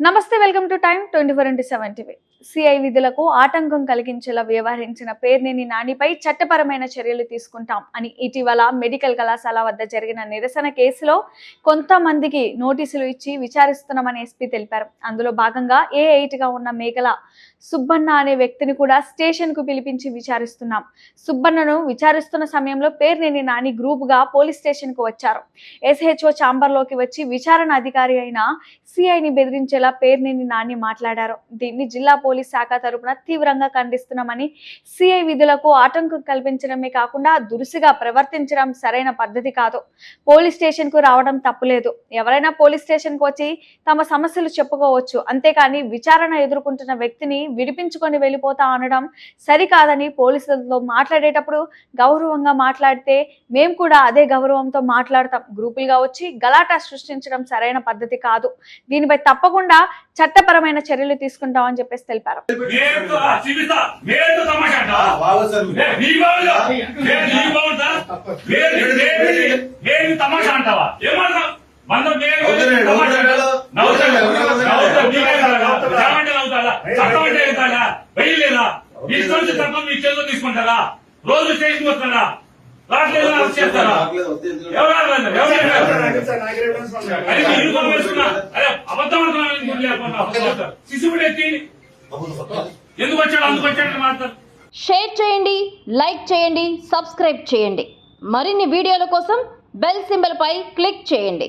నమస్తే, welcome to time 24/7 TV. CI విధులకు ఆటంకం కలిగించేలా వ్యవహరించిన పేర్నేని నానిపై చట్టపరమైన చర్యలు తీసుకుంటాం అని ఇటీవల మెడికల్ కళాశాల వద్ద జరిగిన నిరసన కేసులో కొంతమందికి నోటీసులు ఇచ్చి విచారిస్తున్నామని ఎస్పీ తెలిపారు. అందులో భాగంగా A8 గా ఉన్న మేకల సుబ్బన్న అనే వ్యక్తిని కూడా స్టేషన్ కు పిలిపించి విచారిస్తున్నాం. సుబ్బన్నను విచారిస్తున్న సమయంలో పేర్నేని నాని గ్రూప్ గా పోలీస్ స్టేషన్ కు వచ్చారు. SHO ఛాంబర్ లోకి వచ్చి విచారణ అధికారి అయిన సిఐని బెదిరించేలా పేర్నేని నాని మాట్లాడారు. దీన్ని జిల్లా పోలీస్ శాఖ తరపున తీవ్రంగా ఖండిస్తున్నామని, సిఐ విధులకు ఆటంకం కల్పించడమే కాకుండా దురుసుగా ప్రవర్తించడం సరైన పద్ధతి కాదు. పోలీస్ స్టేషన్ కు రావడం తప్పులేదు. ఎవరైనా పోలీస్ స్టేషన్ కు వచ్చి తమ సమస్యలు చెప్పుకోవచ్చు. అంతేకాని విచారణ ఎదుర్కొంటున్న వ్యక్తిని విడిపించుకొని వెళ్ళిపోతా అనడం సరికాదని, పోలీసులతో మాట్లాడేటప్పుడు గౌరవంగా మాట్లాడితే మేము కూడా అదే గౌరవంతో మాట్లాడతాం. గ్రూపులుగా వచ్చి గలాటా సృష్టించడం సరైన పద్ధతి కాదు. దీనిపై తప్పకుండా చట్టపరమైన చర్యలు తీసుకుంటామని చెప్పేసి తెలిపారు. తీసుకుంటారా? రోజు స్టేషన్ వస్తారా? షేర్ చేయండి, లైక్ చేయండి, సబ్స్క్రైబ్ చేయండి. మరిన్ని వీడియోల కోసం బెల్ సింబల్ పై క్లిక్ చేయండి.